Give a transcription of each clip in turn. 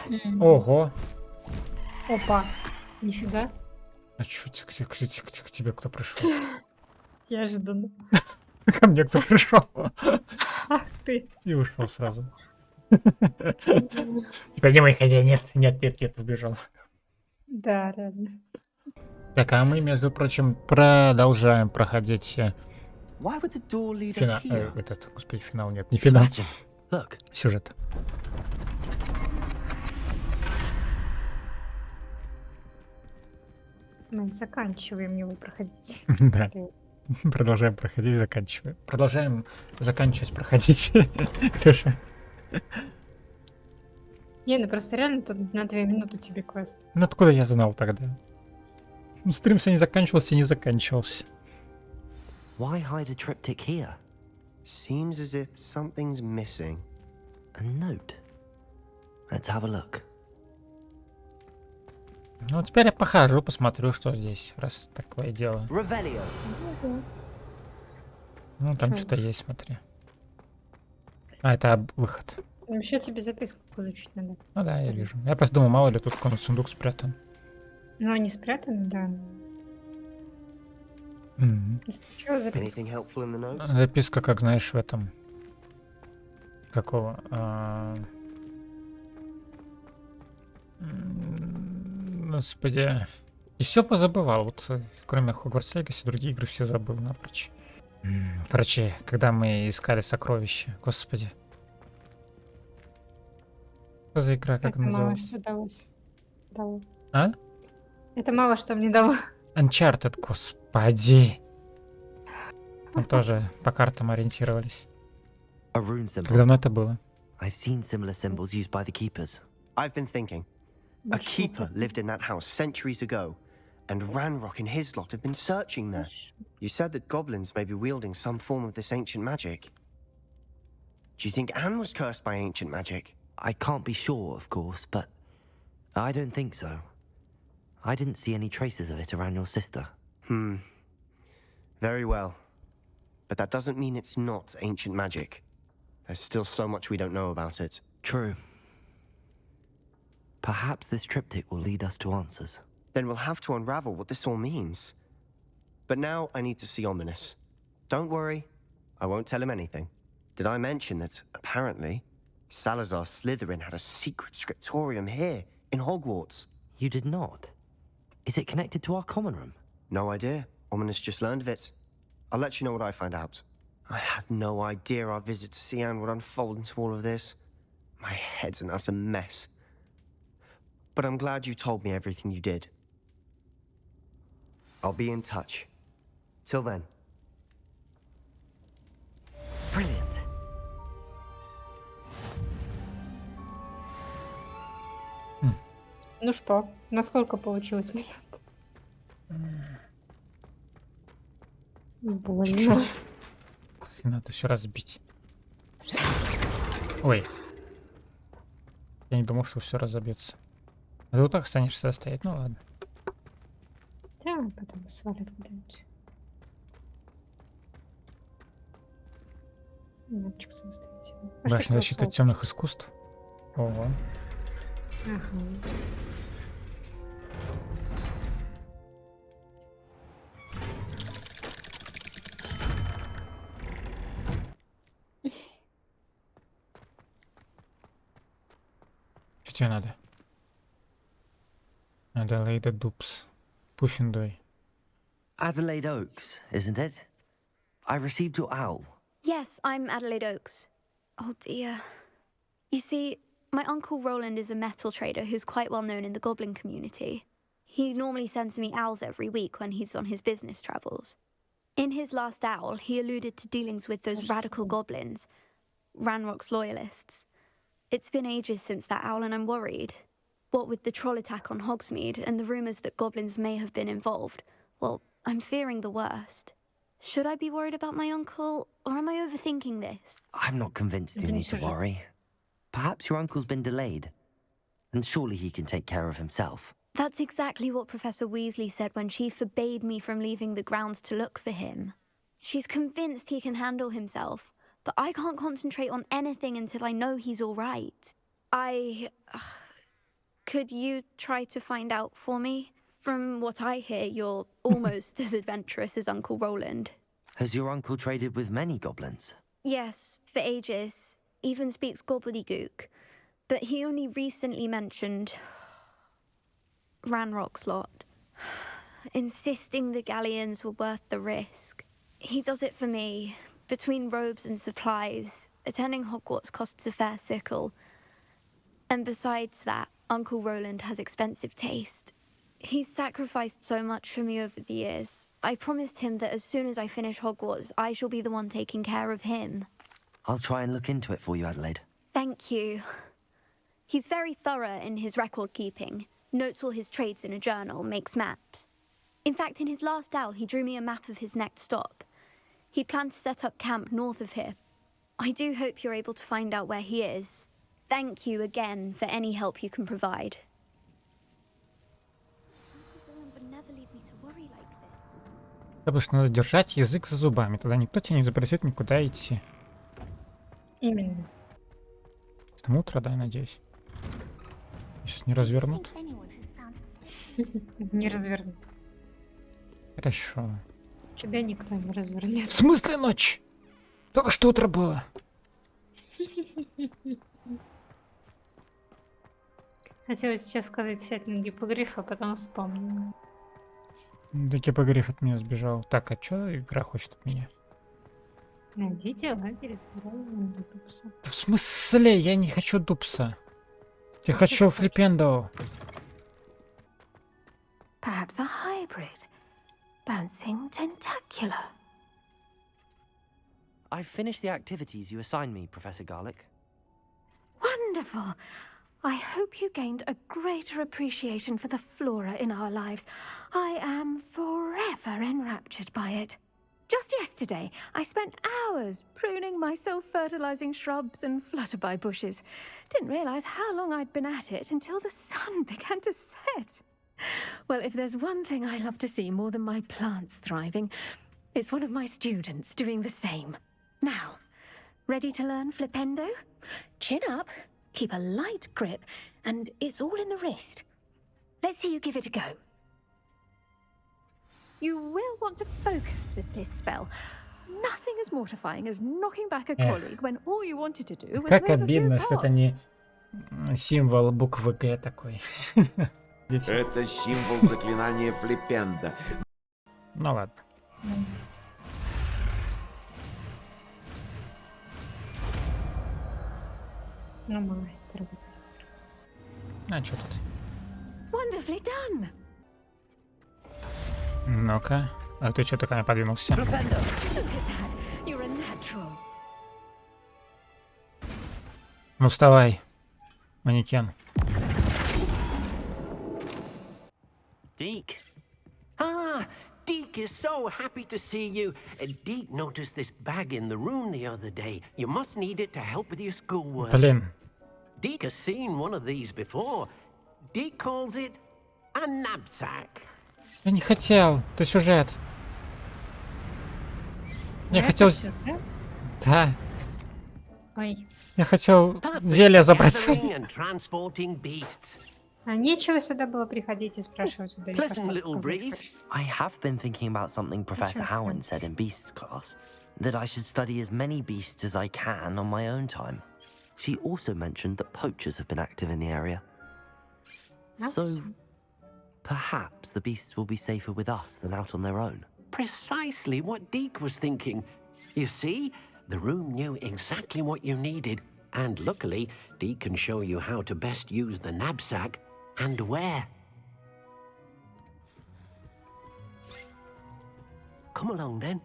Мгм. Ого! Опа, нифига. А чё, к тебе кто пришел? Неожиданно. Ко мне кто пришел? Ах ты. И ушел сразу. М. Теперь не мой хозяин. Нет, убежал. Да, реально. Так, а мы, между прочим, продолжаем проходить Why would the door lead us here? этот, господи, финал нет, не финал, Sebastian, look. сюжет. Мы заканчиваем его проходить. Да, Или- продолжаем проходить, заканчиваем. Продолжаем заканчивать проходить сюжет. Не, ну просто реально тут на 2 минуты тебе квест. Ну откуда я знал тогда? Ну, стрим все не заканчивался и не заканчивался. Why hide a triptych here? Seems as if something's missing. A note. Let's have a look. Ну, теперь я похожу, посмотрю, что здесь, раз такое дело. Revelio. Ну, там Чё? что-то есть, смотри. А, это выход. Вообще тебе записку получить надо. Ну да, я вижу. Я просто думал, мало ли тут какой-нибудь сундук спрятан. Ну, они спрятаны, да. Мгм. Сначала записка. Anything helpful in the notes? Записка, как знаешь, в этом... Какого? Господи. И все позабывал. Вот кроме Hogwarts Legacy, другие игры все забыл напрочь. Короче, когда мы искали сокровища. Господи. Что за игра, как Это мало называлась? что дало. А? Это мало что мне дало. Uncharted, господи. Там тоже по картам ориентировались. A rune Как symbol. давно это было? I've seen similar symbols used by the keepers. I've been thinking. A Больше keeper опыта. lived in that house centuries ago, and Ranrock and his lot have been searching there. You said that goblins may be wielding some form of this ancient magic. Do you think Anne was cursed by ancient magic? I can't be sure, of course, but I don't think so. I didn't see any traces of it around your sister. Very well. But that doesn't mean it's not ancient magic. There's still so much we don't know about it. True. Perhaps this triptych will lead us to answers. Then we'll have to unravel what this all means. But now I need to see Ominous. Don't worry, I won't tell him anything. Did I mention that, apparently, Salazar Slytherin had a secret scriptorium here, in Hogwarts? You did not. Is it connected to our common room? No idea. Ominous just learned of it. I'll let you know what I find out. I had no idea our visit to Sian would unfold into all of this. My head's an utter mess. But I'm glad you told me everything you did. I'll be in touch. Till then. Brilliant. Ну что, насколько получилось минут? Больно. Чуть-чуть. Надо все разбить. Ой. Я не думал, что все разобьется. А ты вот так останешься стоять, ну ладно. Да, потом свалят куда-нибудь. Мальчик самостоятельный. А что Башня такое защиты от фолк? темных искусств. Ого. Ага. Что тебе надо? Adelaide Dupes. Пуффиндой. Adelaide Oaks, isn't it? I received your owl. Yes, I'm Adelaide Oaks. Oh dear. You see, my uncle Roland is a metal trader who's quite well known in the goblin community. He normally sends me owls every week when he's on his business travels. In his last owl, he alluded to dealings with those radical goblins, Ranrock's loyalists. It's been ages since that owl and I'm worried. What with the troll attack on Hogsmeade and the rumours that goblins may have been involved, well, I'm fearing the worst. Should I be worried about my uncle, or am I overthinking this? I'm not convinced you need to worry. Perhaps your uncle's been delayed, and surely he can take care of himself. That's exactly what Professor Weasley said when she forbade me from leaving the grounds to look for him. She's convinced he can handle himself, but I can't concentrate on anything until I know he's all right. Could you try to find out for me? From what I hear, you're almost as adventurous as Uncle Roland. Has your uncle traded with many goblins? Yes, for ages. Even speaks gobbledygook. But he only recently mentioned Ranrock's lot, insisting the galleons were worth the risk. He does it for me. Between robes and supplies, attending Hogwarts costs a fair sickle. And besides that, Uncle Roland has expensive taste. He's sacrificed so much for me over the years. I promised him that as soon as I finish Hogwarts, I shall be the one taking care of him. I'll try and look into it for you, Adelaide. Thank you. He's very thorough in his record keeping. Notes all his trades in a journal, makes maps. In fact, in his last owl, he drew me a map of his next stop. He'd planned to set up camp north of here. I do hope you're able to find out where he is. Thank you again for any help you can provide. Обычно надо держать язык за зубами, тогда никто тебе не запретит никуда идти. Именно. Там утро, да, надеюсь. Сейчас не развернут. Не развернут. Хорошо. Тебя никто не развернет. В смысле ночь? Только что утро было. Хотела сейчас сказать сядь на гиппогриф, а потом вспомнила. Да гиппогриф от меня сбежал. Так, а чё игра хочет от меня? Найдите лагерь, дупса. В смысле? Я не хочу дупса. Я хочу флиппендо. Perhaps a hybrid. Bouncing tentacular. I've finished the activities you assigned me, Professor Garlick. Wonderful. I hope you gained a greater appreciation for the flora in our lives. I am forever enraptured by it. Just yesterday, I spent hours pruning my self-fertilizing shrubs and flutterby bushes. Didn't realize how long I'd been at it until the sun began to set. Well, if there's one thing I love to see more than my plants thriving, it's one of my students doing the same. Now, ready to learn flippendo? Chin up, keep a light grip, and it's all in the wrist. Let's see you give it a go. You will want to focus with this spell. Nothing as mortifying as knocking back a colleague when all you wanted to do was Как move a few обидно, что это parts. не символ буквы Г такой. Это символ заклинания флиппендо. Ну ладно. Ну, мастер, мастер. А что тут? Wonderfully done. Ну-ка. А ты что такая подвинулся? Look at that. You're a natural. Ну вставай, манекен. Deke. Ah, Deke is so happy to see you. Deke noticed this bag in the room the other day. You must need it to help with your schoolwork. Блин. Deke has seen one of these before. Deke calls it a knapsack. Я не хотел. Это сюжет. Я хотел... Да. Ой. Я хотел Perfect зелье забрать. gathering and transporting beasts. А нечего сюда было приходить и спрашивать. Сюда Pleasant little breeze. I have been thinking about something Professor Howard said in Beasts class, that I should study as many beasts as I can on my own time. She also mentioned that poachers have been active in the area. So, perhaps the beasts will be safer with us than out on their own. Precisely what Deke was thinking. You see, the room knew exactly what you needed, and luckily, Deke can show you how to best use the knapsack and where. Come along then.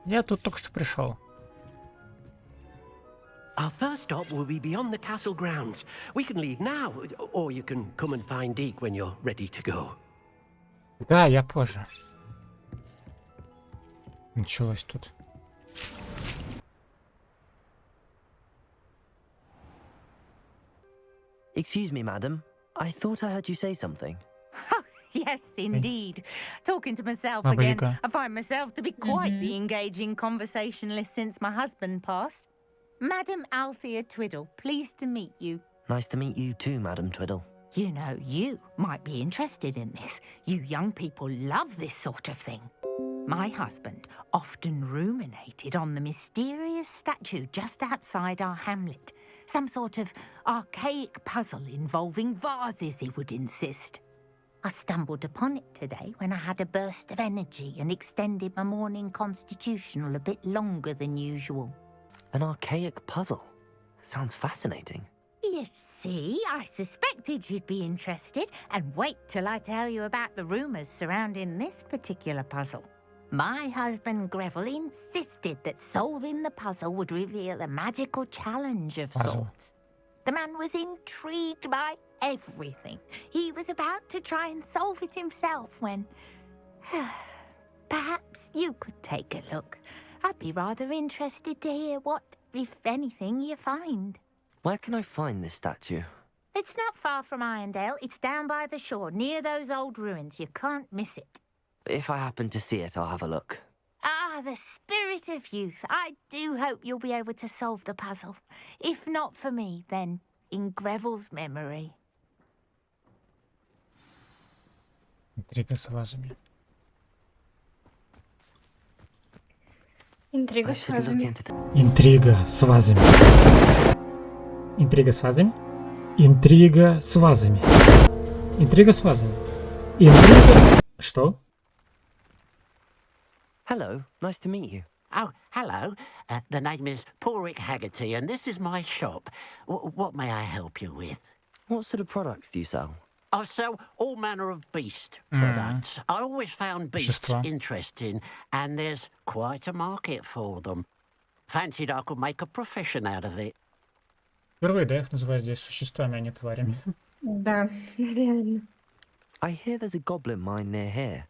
Я тут только что пришел. Our first stop will be beyond the castle grounds. We can leave now, or you can come and find Deke when you're ready to go. Да, я позже. Началось тут. Excuse me, madam. I thought I heard you say something. Yes, indeed. Talking to myself Baba again. Yaga. I find myself to be quite the engaging conversationalist since my husband passed. Madam Althea Twiddle, pleased to meet you. Nice to meet you too, Madam Twiddle. You know, you might be interested in this. You young people love this sort of thing. My husband often ruminated on the mysterious statue just outside our hamlet. Some sort of archaic puzzle involving vases, he would insist. I stumbled upon it today when I had a burst of energy and extended my morning constitutional a bit longer than usual. An archaic puzzle. Sounds fascinating. You see, I suspected you'd be interested, and wait till I tell you about the rumours surrounding this particular puzzle. My husband Greville insisted that solving the puzzle would reveal a magical challenge of sorts. The man was intrigued by everything. He was about to try and solve it himself when... Perhaps you could take a look. I'd be rather interested to hear what, if anything, you find. Where can I find this statue? It's not far from Irondale. It's down by the shore, near those old ruins. You can't miss it. If I happen to see it, I'll have a look. Ah, the spirit of youth. I do hope you'll be able to solve the puzzle. If not for me, then in Greville's memory. Интрига с вазами. Интрига с вазами. Интрига с вазами. Интрига с вазами. Интрига с вазами. Интрига с вазами. Интрига... Что? Hello, nice to meet you. Oh, hello. The name is Porrick Haggerty, and this is my shop. What may I help you with? What sort of products do you sell? I sell all manner of beast products. I always found beasts interesting, and there's quite a market for them. Fancied I could make a profession out of it. Впервые, да, их называют здесь существами, а не тварями. Да, реально. I hear there's a goblin mine near here.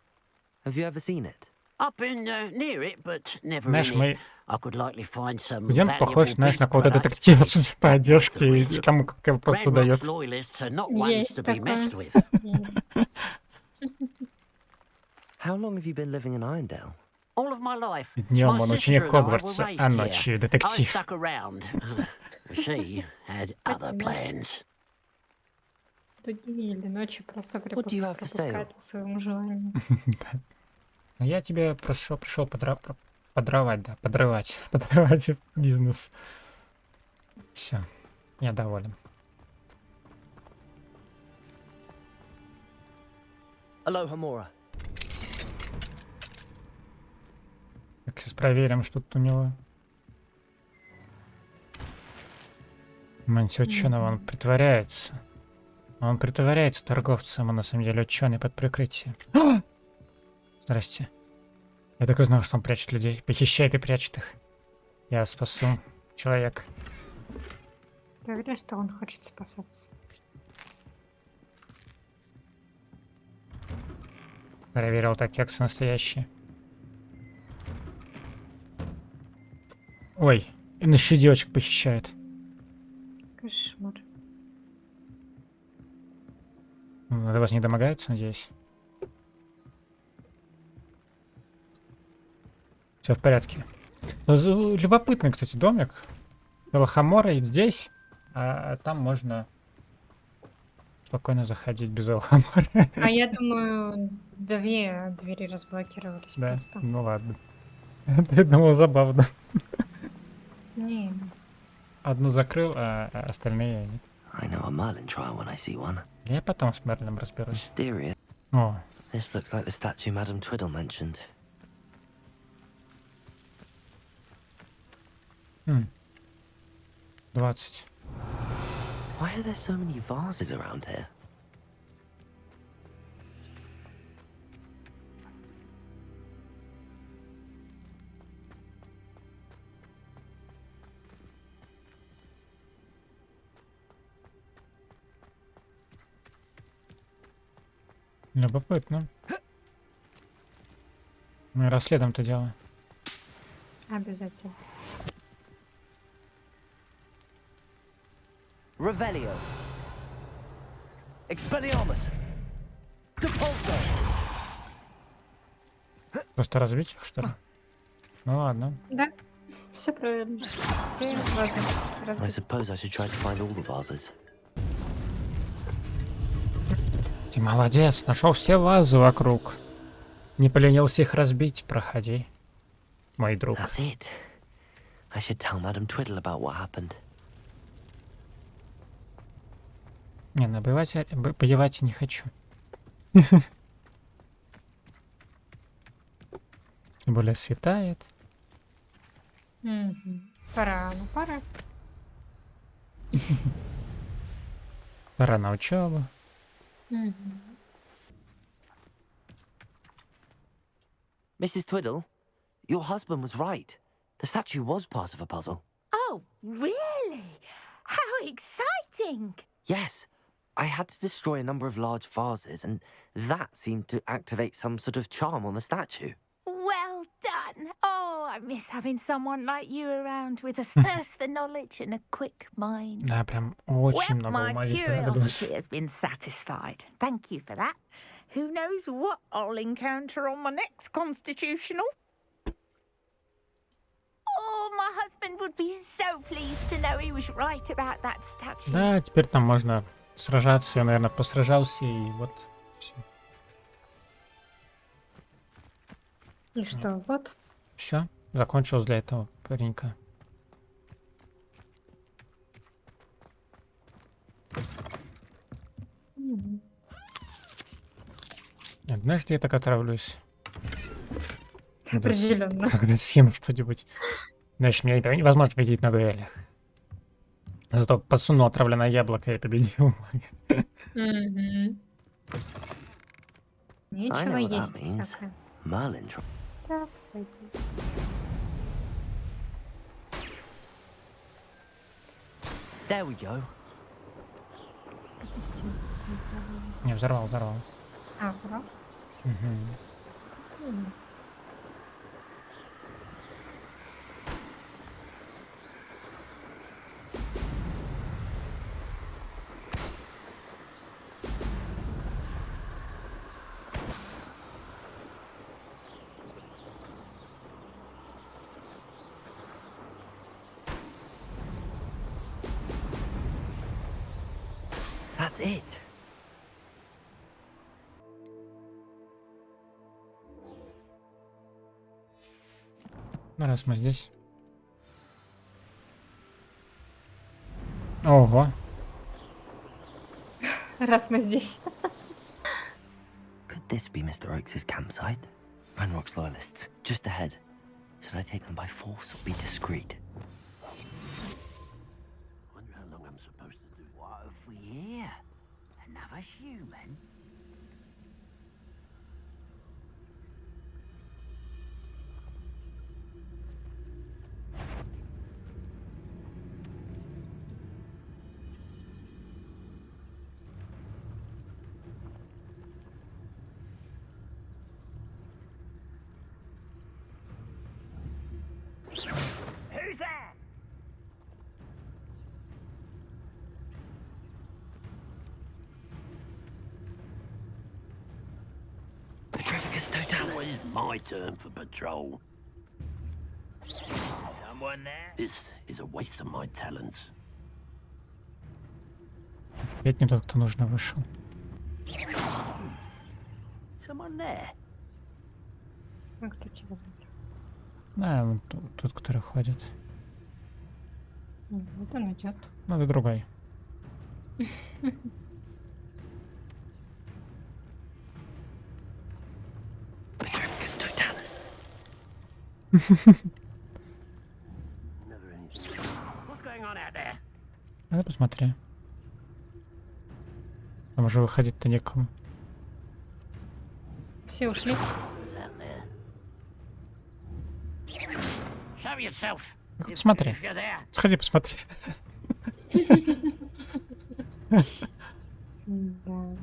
Have you ever seen it? I've been near it, but never Знаешь, in мы... it. I could likely find some Где он valuable похож, знаешь, на beast какого-то products, детектива, but судя по одежке, и risk. кому какая просто Red дает. Rock's loyalists are not ones Есть to be такое. messed with. Есть. How long have you been living in Irondale? All of my life. Днем My он sister ученик and I were Хогвартса, raised а here. ночью I детектив. stuck around. She had other plans. Или ночью просто What do you have for sale? пропускать по своему желанию. Ну, я тебе пришел подрывать бизнес. Все, я доволен. Aloha, Mora. Так, сейчас проверим, что тут у него. Мантио ученого, он притворяется. Он притворяется торговцем, а на самом деле ученый под прикрытием. Здрасте. Я так и знал, что он прячет людей. Похищает и прячет их. Я спасу человека. Ты уверен, что он хочет спасаться? Проверил, так кексы настоящие. Ой, и еще девочек похищает. Кошмар. До вас не домогаются, надеюсь? Все в порядке. Любопытный, кстати, домик. Элохамора и здесь, а там можно спокойно заходить без Элохамора. А я думаю, две двери разблокировались Да, просто. ну ладно. Ты думал, забавно. Не. Одну закрыл, а остальные нет. I know a Merlin trial when I see one. Я потом с Мерлином разберусь. Mysterious. О, This looks like the statue Madame Twiddle mentioned. 20. Why are there so many vases around here? Любопытно. Мы расследуем это дело. Обязательно. Revelio. Expelliarmus. Depulso. Просто разбить их, что ли? Ну ладно. Да, все правильно. Все вазы I разбиты. suppose I should try to find all the vases. Ты молодец, нашел все вазы вокруг. Не поленился их разбить, проходи, мой друг. That's it. I should tell Madam Twiddle about what happened. Не, набивать, боевать не хочу. Тем более светает. Пора, ну пора. Пора на учебу. Mrs. Twiddle, your husband was right. The statue was part of a puzzle. Oh, really? How exciting! Yes, I had to destroy a number of large vases, and that seemed to activate some sort of charm on the statue. Well done. Oh, I miss having someone like you around with a thirst for knowledge and a quick mind. Да, прям очень Well, много my ума здесь curiosity понадобилось. has been satisfied. Thank you for that. Who knows what I'll encounter on my next constitutional? Oh, my husband would be so pleased to know he was right about that statue. Да, теперь там можно сражаться. Я, наверное, посражался, и вот все. И что, вот? Все, закончилось для этого паренька. Однажды я так отравлюсь. Определенно. Когда съем что-нибудь. Знаешь, меня невозможно победить на дуэлях. Зато подсунул отравленное яблоко и победил. Нечего I know what that есть means. всякое. Merlin. Так, сойдет. There we go. Не, взорвал. А, ура. That's it. Ну, раз мы здесь. Ого. Раз мы здесь. Could this be Mr. Oakes' campsite? Ranrock's loyalists, just ahead. Should I take them by force or be discreet? Wonder how long I'm supposed to do. What have we here? Another human? Who's there? Petrificus totalis. Always my turn for patrol. Someone there? This is a waste of my talents. Опять не тот, кто нужно, вышел. Someone there? А кто тебя выбрал? Да, вон тот, который ходит. Вот он идет. Надо другой. Petrificus totalis. Never anything. What's going on out there? Давай посмотри. Там уже выходить-то некому. Все ушли. Who's out there? Show yourself. Смотри. If you're there. Сходи, посмотри. Да.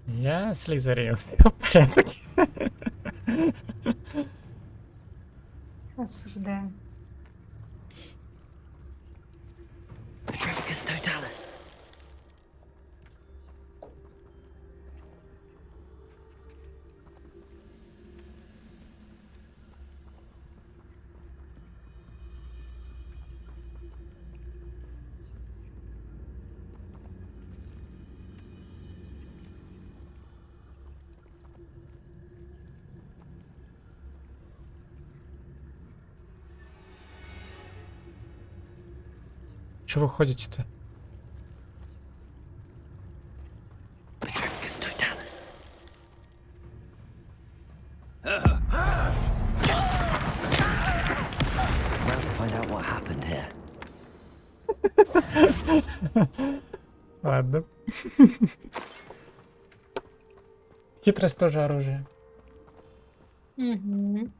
Я слизерин, все в порядке. Осуждаю. Petrificus totalis. Чего вы ходите-то? Now to find out what happened here. Ладно. Хитрость тоже оружие. Угу.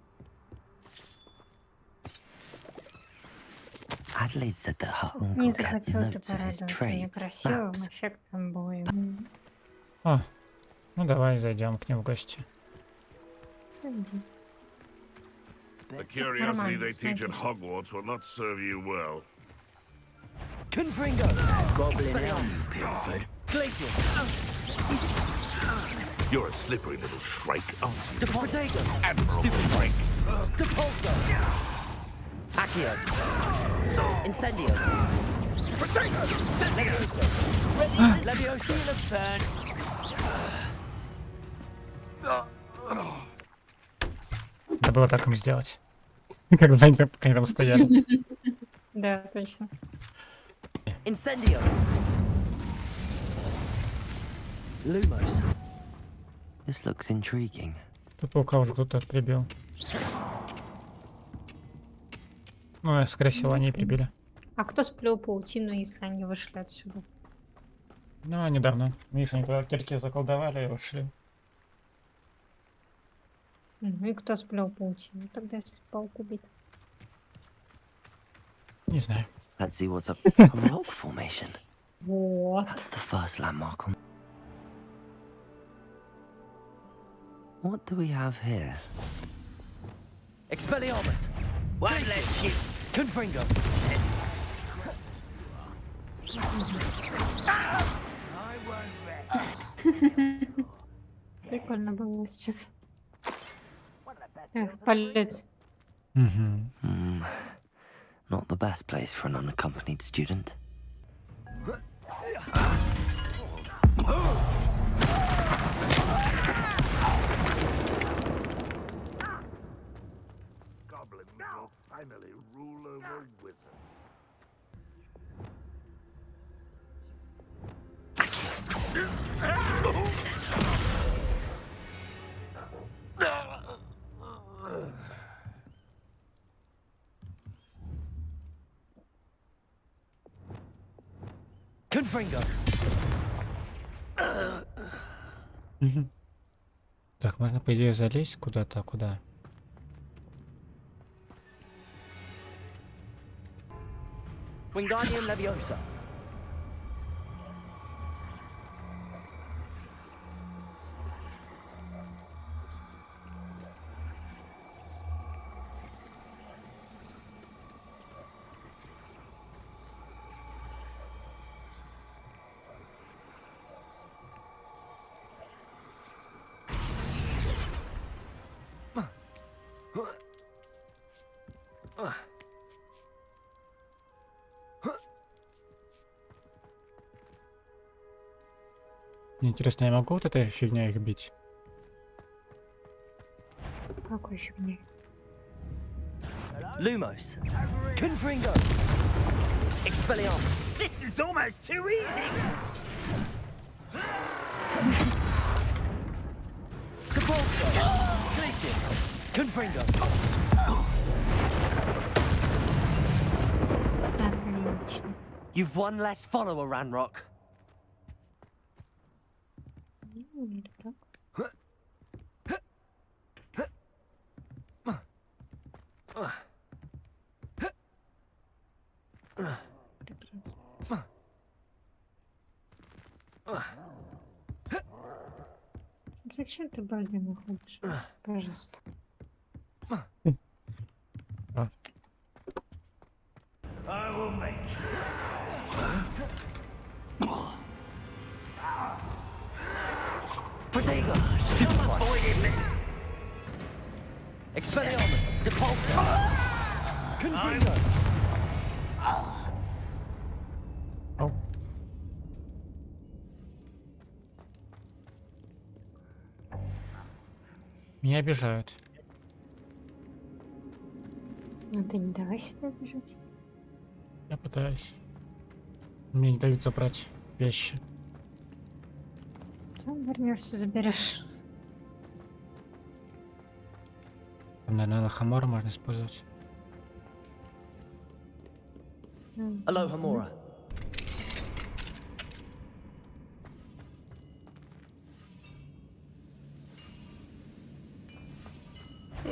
Adelaide said that her Не uncle kept захотел ты notes of his порадоваться мне trades, красивым, maps. эффектным боем. О, ну давай зайдем к ним в гости. Иди. The curiosity they teach at Hogwarts will not serve you well. Confringo! Goblin elms, Pilford. Glacier! You're a slippery little shrike, aren't you? Deportago! Admiral Shrike. Depulso! Accio! Incendio! Levioso! Levioso! Let's turn! Надо было так им сделать. Когда они там стояли. Да, точно. Incendio! Lumos. This looks intriguing. Тут паука уже кто-то прибил. Ну, скорее всего, они и прибили. А кто сплел паутину, если они вышли отсюда? Ну, они давно. Видишь, они туда кирки заколдовали и ушли. Ну и кто сплел паутину? Тогда если паук убит. Не знаю. Let's see what's up. A rock formation. Вот. That's the first landmark on. What do we have here? Expelliarmus! One less ship! Confringo! Прикольно было сейчас. Эх, полет. Угу. Not the best place for an unaccompanied student. Goblins will finally rule over wizards. Confringo! Так, можно, по идее, залезть куда-то, куда? Wingardium Leviosa! Мне интересно, я могу вот этой фигней их бить? Какой еще мне? Lumos! Confringo! Expelliarmus! This is almost too easy! Depulso! Glacius! Confringo! Отлично. You've one less follower, Ranrock. Ну, или так. Прекрасно. Зачем ты базы находишь? Пожалуйста. I will make Protego! Expelliarmus! Depulso! Confringo! Ау. Меня обижают. Ну ты не давай себя обижать. Я пытаюсь. Мне не дают забрать вещи. Ты вернешься, заберешь. Там, наверное, лохомора можно использовать. Aloha, Mora. I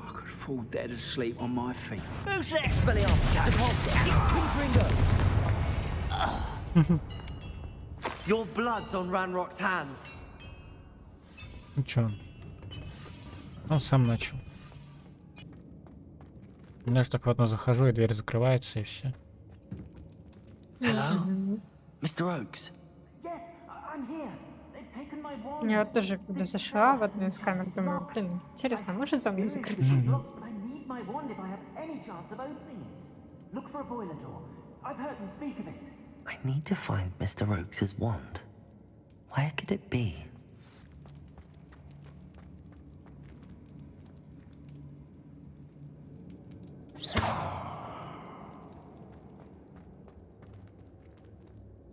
could fall dead asleep on my feet. Who's next, Your blood's on Ranrock's hands. Ну чё он? Он сам начал. Я ж так в одно захожу, и дверь закрывается, и все. Hello? Mr. Oakes? Yes, I'm here. They've taken my wand. Я вот тоже, когда зашла в одну из камер, думаю, блин, интересно, может за мной закрыться? But I need my wand if I have any chance of opening it. Look for a boiler door. I've heard them speak of it. I need to find Mr. Oakes' wand. Where could it be?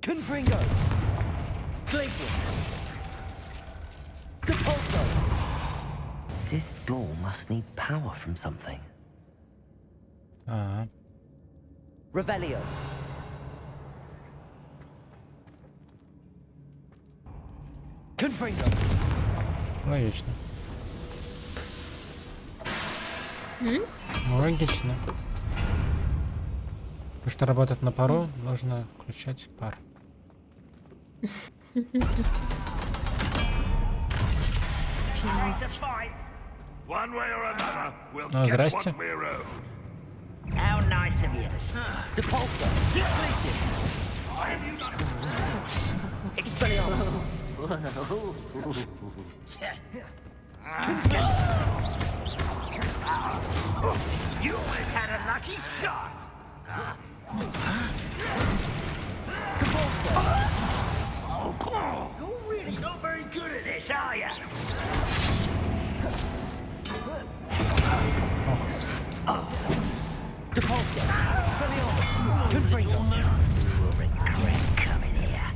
Confringo! Glacius! Capulso! This door must need power from something. Revelio. Confringo. Логично. Логично. Потому что работать на пару, нужно включать пар. Ну, здрасте. How nice of you. Depulso. Expelliarmus. You always had a lucky shot. You're really not very good at this, are you? Depulso. Expelliarmus. Confringo. You will regret coming here.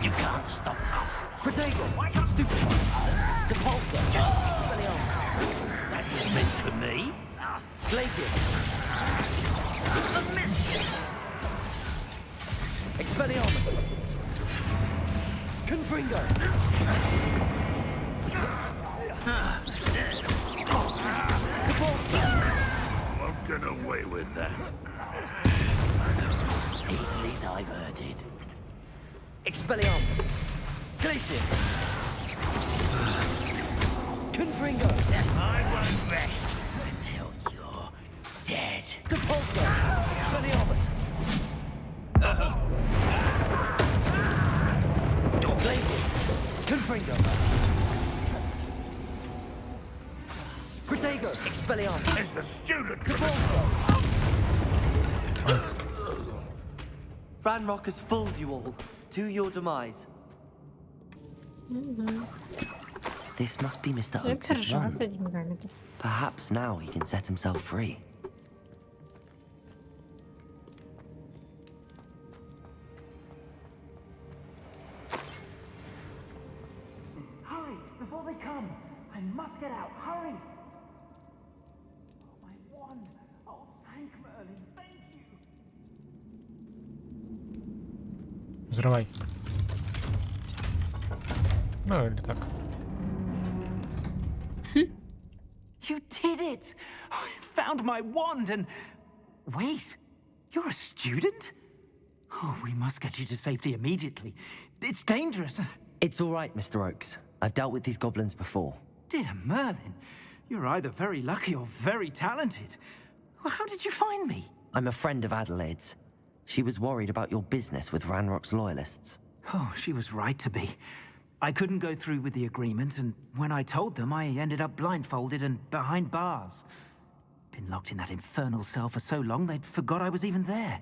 You can't stop us. Protego. Stupefy. Depulso. Expelliarmus. That is meant for me. Glacius. A miss. Expelliarmus. Confringo. Won't get away with that. Easily diverted. Expelliarmus. Glacius. Confringo. I won't rest until you're dead. Depulso. Expelliarmus. Glacius. Confringo. Protego. Expelliarmus. It's the student. Depulso. Ranrock has fooled you all. To your demise. This must be Mr. Я Oakes' держала wand. за деньгами. Perhaps now he can set himself free. Hurry, before they come. I must get out. Hurry. Oh, my wand. Oh, thank Merlin. Thank you. Взрывай. Ну, или так. You did it! I found my wand and... Wait, you're a student? Oh, we must get you to safety immediately. It's dangerous. It's all right, Mr. Oakes. I've dealt with these goblins before. Dear Merlin, you're either very lucky or very talented. Well, how did you find me? I'm a friend of Adelaide's. She was worried about your business with Ranrock's loyalists. Oh, she was right to be. I couldn't go through with the agreement, and when I told them, I ended up blindfolded and behind bars. Been locked in that infernal cell for so long, they'd forgot I was even there.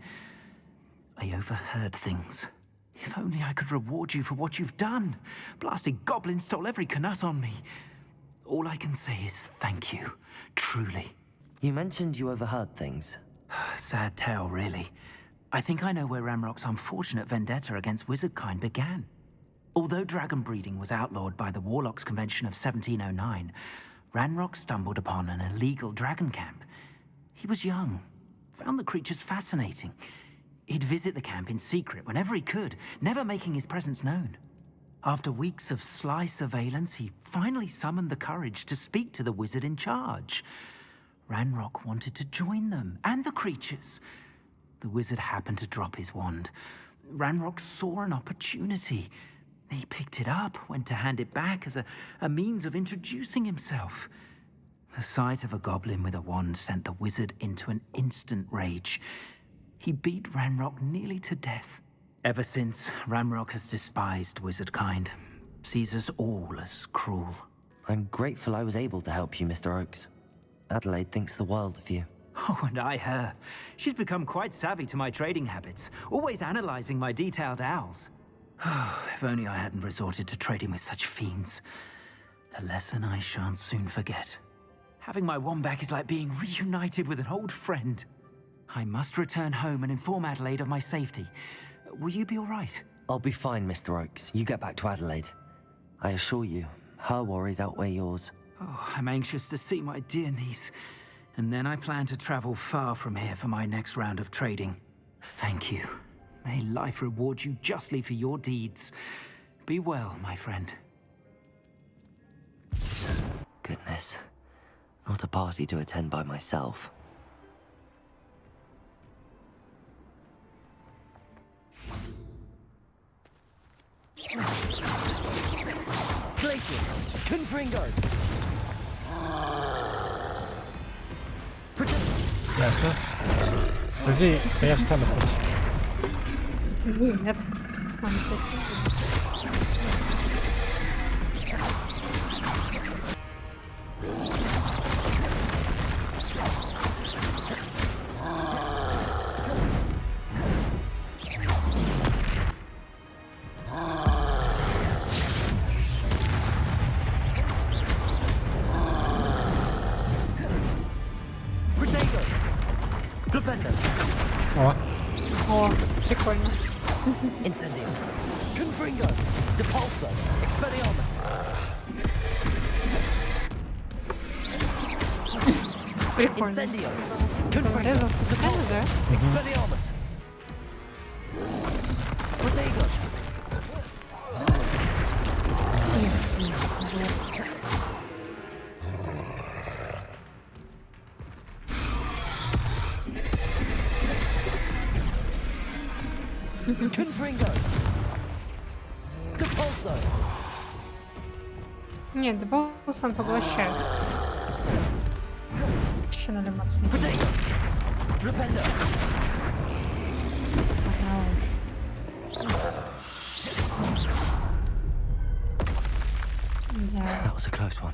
I overheard things. If only I could reward you for what you've done. Blasted goblin stole every canut on me. All I can say is thank you, truly. You mentioned you overheard things. Sad tale, really. I think I know where Ranrock's unfortunate vendetta against wizardkind began. Although dragon breeding was outlawed by the Warlocks Convention of 1709, Ranrock stumbled upon an illegal dragon camp. He was young, found the creatures fascinating. He'd visit the camp in secret whenever he could, never making his presence known. After weeks of sly surveillance, he finally summoned the courage to speak to the wizard in charge. Ranrock wanted to join them, and the creatures. The wizard happened to drop his wand. Ranrock saw an opportunity. He picked it up, went to hand it back as a means of introducing himself. The sight of a goblin with a wand sent the wizard into an instant rage. He beat Ranrock nearly to death. Ever since, Ranrock has despised wizardkind, sees us all as cruel. I'm grateful I was able to help you, Mr. Oakes. Adelaide thinks the world of you. Oh, and I her. She's become quite savvy to my trading habits, always analyzing my detailed owls. If only I hadn't resorted to trading with such fiends. A lesson I shan't soon forget. Having my wand back is like being reunited with an old friend. I must return home and inform Adelaide of my safety. Will you be all right? I'll be fine, Mr. Oakes. You get back to Adelaide. I assure you, her worries outweigh yours. Oh, I'm anxious to see my dear niece. And then I plan to travel far from here for my next round of trading. Thank you. May life reward you justly for your deeds. Be well, my friend. Goodness. Not a party to attend by myself. Places! Confringo! Ясно. Подожди, я встану хоть. Нет. Flippendо! О, прикольно. Incendio! Confringo! Depulso! Expelliarmus! Прикольно. Incendio! Порезался в закане, да? Expelliarmus! Protego! Confringo! Depulso! Нет, Депулс он поглощает. Еще надо максимум. Protego! Flippendо! Да. That was a close one.